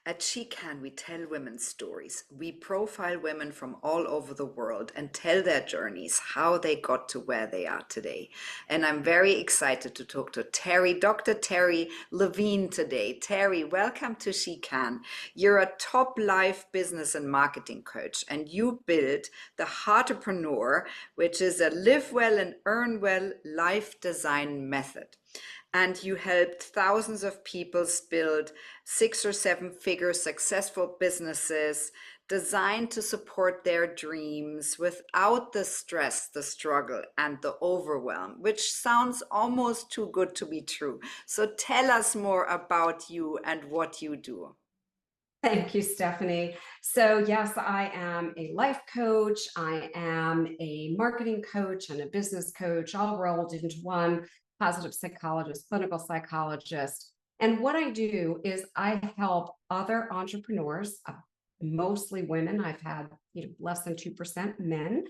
At She Can, we tell women's stories. We profile women from all over the world and tell their journeys, how they got to where they are today. And I'm very excited to talk to Terri, Dr. Terri Levine today. Terri, welcome to She Can. You're a top life business and marketing coach, and you built the Heart-repreneur, which is a live well and earn well life design method. And you helped thousands of people build 6 or 7 figure successful businesses designed to support their dreams without the stress, the struggle, and the overwhelm, which sounds almost too good to be true. So tell us more about you and what you do. Thank you, Stephanie. So yes, I am a life coach. I am a marketing coach and a business coach, all rolled into one, positive psychologist, clinical psychologist. And what I do is I help other entrepreneurs, mostly women. I've had less than 2% men,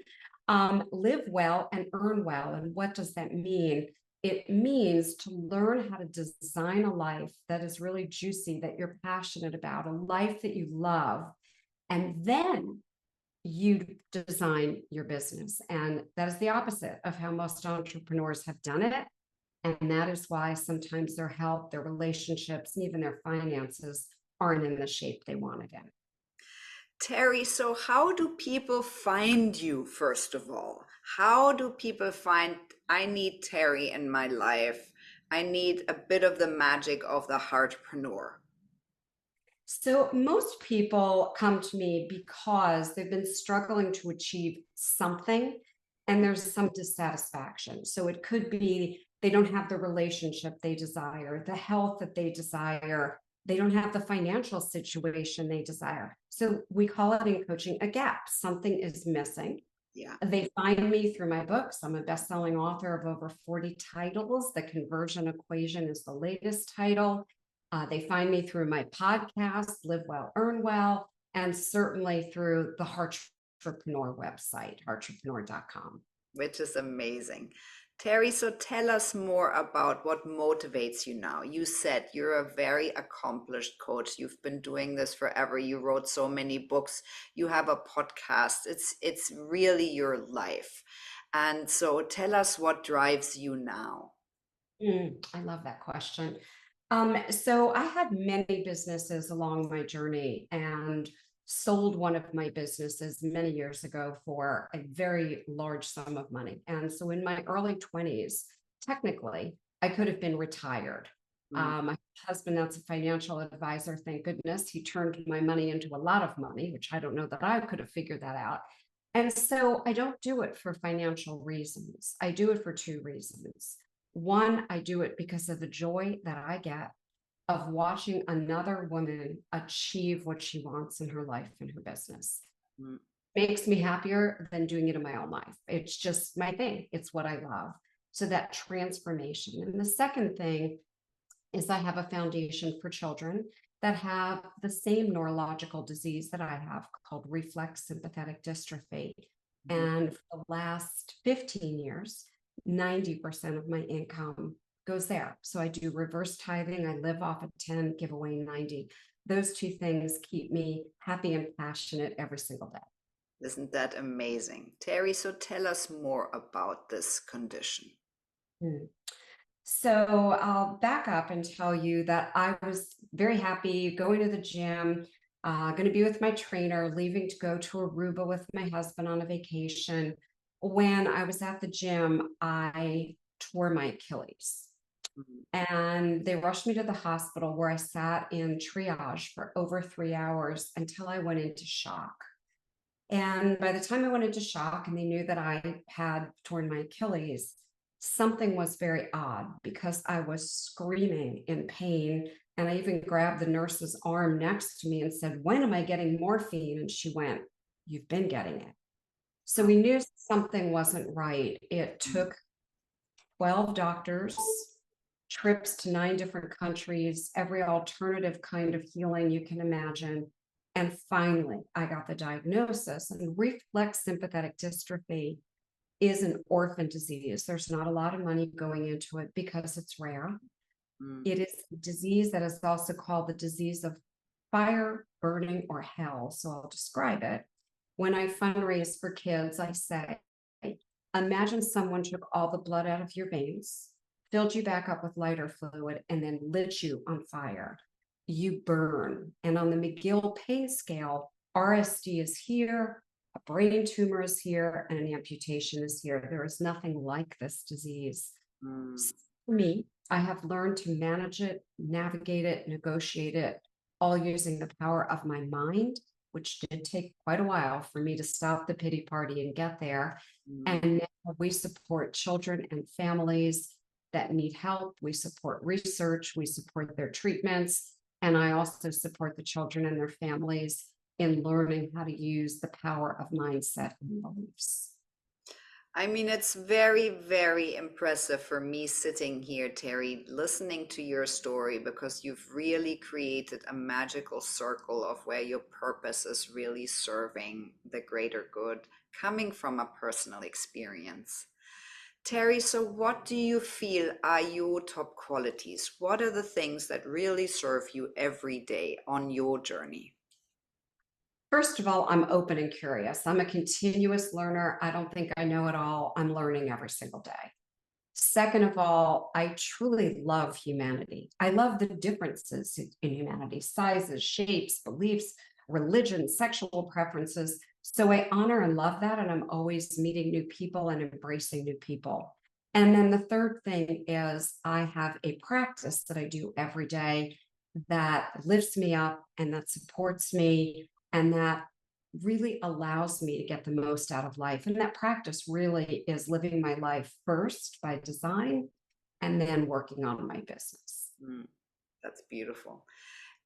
live well and earn well. And what does that mean? It means to learn how to design a life that is really juicy, that you're passionate about, a life that you love, and then you design your business. And that is the opposite of how most entrepreneurs have done it. And that is why sometimes their health, their relationships, and even their finances aren't in the shape they wanted in. Terri, so how do people find you, first of all? How do people find, I need Terri in my life? I need a bit of the magic of the Heartpreneur. So most people come to me because they've been struggling to achieve something and there's some dissatisfaction. So it could be they don't have the relationship they desire, the health that they desire, they don't have the financial situation they desire. So we call it in coaching a gap. Something is missing. Yeah. They find me through my books. I'm a best-selling author of over 40 titles. The Conversion Equation is the latest title. They find me through my podcast, Live Well, Earn Well, and certainly through the Heart-repreneur website, heartrepreneur.com. Which is amazing. Terri, so tell us more about what motivates you now. You said you're a very accomplished coach. You've been doing this forever. You wrote so many books. You have a podcast. It's really your life. And so tell us what drives you now. I love that question. So I had many businesses along my journey and sold one of my businesses many years ago for a very large sum of money. And so in my early 20s, technically, I could have been retired. Mm. My husband, that's a financial advisor, thank goodness. He turned my money into a lot of money, which I don't know that I could have figured that out. And so I don't do it for financial reasons. I do it for two reasons. One, I do it because of the joy that I get of watching another woman achieve what she wants in her life and her business. Mm. Makes me happier than doing it in my own life. It's just my thing. It's what I love. So that transformation. And the second thing is I have a foundation for children that have the same neurological disease that I have called reflex sympathetic dystrophy. And for the last 15 years, 90% of my income goes there. So I do reverse tithing. I live off of 10, give away 90. Those two things keep me happy and passionate every single day. Isn't that amazing? Terri, so tell us more about this condition. So I'll back up and tell you that I was very happy going to the gym, going to be with my trainer, leaving to go to Aruba with my husband on a vacation. When I was at the gym, I tore my Achilles. And they rushed me to the hospital where I sat in triage for over 3 hours until I went into shock. And by the time I went into shock and they knew that I had torn my Achilles, something was very odd because I was screaming in pain. And I even grabbed the nurse's arm next to me and said, "When am I getting morphine?" And she went, "You've been getting it." So we knew something wasn't right. It took 12 doctors, trips to 9 different countries, every alternative kind of healing you can imagine. And finally, I got the diagnosis. And reflex sympathetic dystrophy is an orphan disease. There's not a lot of money going into it because it's rare. Mm. It is a disease that is also called the disease of fire, burning, or hell. So I'll describe it. When I fundraise for kids, I say, imagine someone took all the blood out of your veins, filled you back up with lighter fluid, and then lit you on fire. You burn. And on the McGill pain scale, RSD is here, a brain tumor is here, and an amputation is here. There is nothing like this disease. Mm, For me, I have learned to manage it, navigate it, negotiate it, all using the power of my mind, which did take quite a while for me to stop the pity party and get there. mm. And now we support children and families that need help. We support research, we support their treatments, and I also support the children and their families in learning how to use the power of mindset and beliefs. I mean, it's very, very impressive for me sitting here, Terry, listening to your story because you've really created a magical circle of where your purpose is really serving the greater good, coming from a personal experience. Terry, so what do you feel are your top qualities? What are the things that really serve you every day on your journey? First of all, I'm open and curious. I'm a continuous learner. I don't think I know it all. I'm learning every single day. Second of all, I truly love humanity. I love the differences in humanity, sizes, shapes, beliefs, religion, sexual preferences. So I honor and love that. And I'm always meeting new people and embracing new people. And then the third thing is I have a practice that I do every day that lifts me up and that supports me and that really allows me to get the most out of life. And that practice really is living my life first by design and then working on my business. Mm, that's beautiful.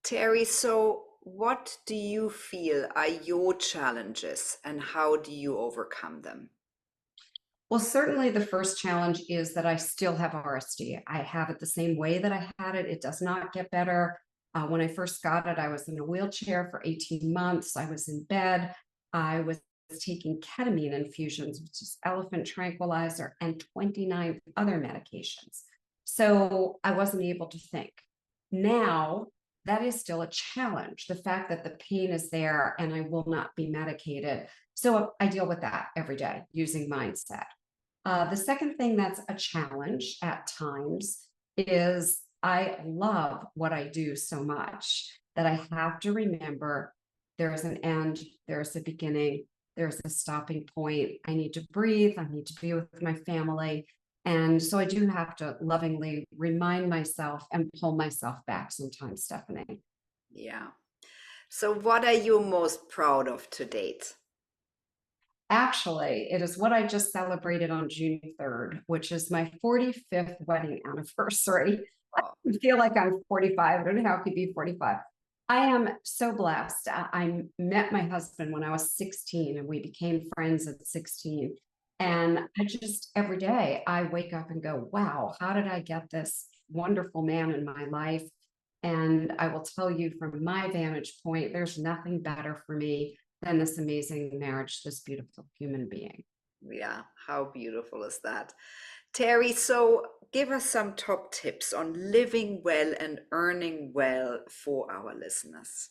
Terry, so what do you feel are your challenges and how do you overcome them? Well, certainly the first challenge is that I still have RSD. I have it the same way that I had it. It does not get better. When I first got it, I was in a wheelchair for 18 months. I was in bed. I was taking ketamine infusions, which is elephant tranquilizer, and 29 other medications. So I wasn't able to think. Now, that is still a challenge. The fact that the pain is there and I will not be medicated. So I deal with that every day using mindset. The second thing that's a challenge at times is I love what I do so much that I have to remember there's an end, there's a beginning, there's a stopping point. I need to breathe, I need to be with my family. And so I do have to lovingly remind myself and pull myself back sometimes, Stephanie. Yeah. So what are you most proud of to date? Actually, it is what I just celebrated on June 3rd, which is my 45th wedding anniversary. Oh, I feel like I'm 45. I don't know how I could be 45. I am so blessed. I met my husband when I was 16 and we became friends at 16. wow. And I just, every day, I wake up and go, wow, how did I get this wonderful man in my life? And I will tell you from my vantage point, there's nothing better for me than this amazing marriage, this beautiful human being. Yeah, how beautiful is that? Terry, so give us some top tips on living well and earning well for our listeners.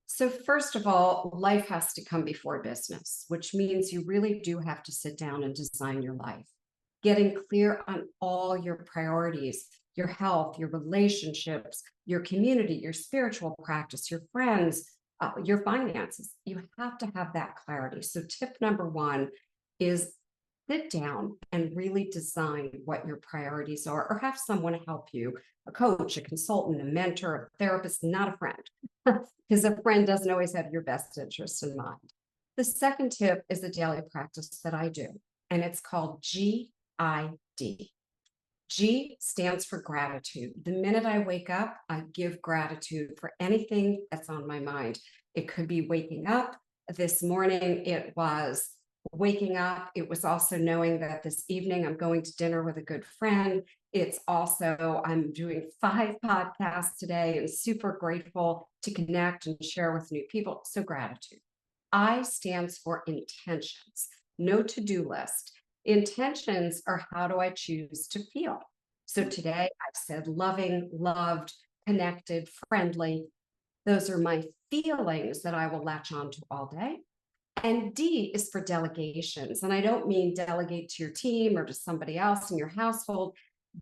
So, first of all, life has to come before business, which means you really do have to sit down and design your life, getting clear on all your priorities, your health, your relationships, your community, your spiritual practice, your friends, your finances. You have to have that clarity. So, tip number one is sit down and really design what your priorities are, or have someone help you, a coach, a consultant, a mentor, a therapist, not a friend, because a friend doesn't always have your best interest in mind. The second tip is a daily practice that I do, and it's called GID. G stands for gratitude. The minute I wake up, I give gratitude for anything that's on my mind. It could be waking up. This morning, it was waking up. It was also knowing that this evening I'm going to dinner with a good friend. It's also, I'm doing 5 podcasts today and super grateful to connect and share with new people. So, gratitude. I stands for intentions, no to-do list. Intentions are how do I choose to feel? So today I said loving, loved, connected, friendly. Those are my feelings that I will latch on to all day. And D is for delegations. And I don't mean delegate to your team or to somebody else in your household.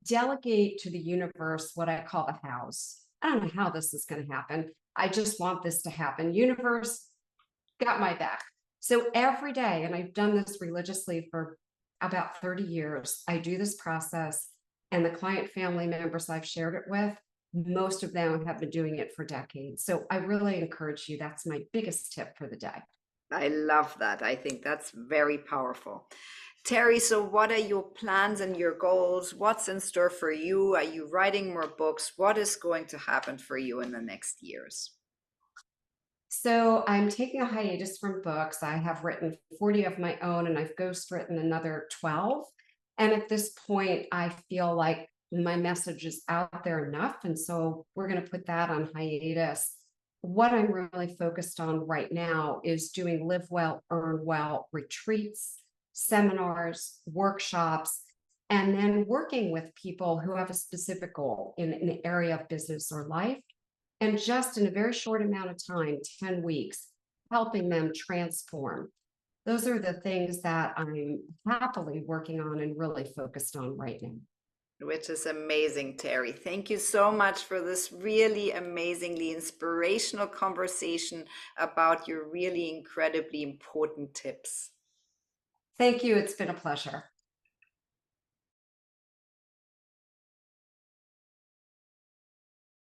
Delegate to the universe what I call the hows. I don't know how this is going to happen. I just want this to happen. Universe, got my back. So every day, and I've done this religiously for about 30 years, I do this process, and the client family members I've shared it with, most of them have been doing it for decades. So I really encourage you. That's my biggest tip for the day. I love that. I think that's very powerful. Terry, so what are your plans and your goals? What's in store for you? Are you writing more books? What is going to happen for you in the next years? So I'm taking a hiatus from books. I have written 40 of my own, and I've ghostwritten another 12. And at this point, I feel like my message is out there enough. And so we're going to put that on hiatus. What I'm really focused on right now is doing Live Well, Earn Well retreats, seminars, workshops, and then working with people who have a specific goal in an area of business or life, and just in a very short amount of time, 10 weeks, helping them transform. Those are the things that I'm happily working on and really focused on right now. Which is amazing, Terry. Thank you so much for this really amazingly inspirational conversation about your really incredibly important tips. Thank you. It's been a pleasure.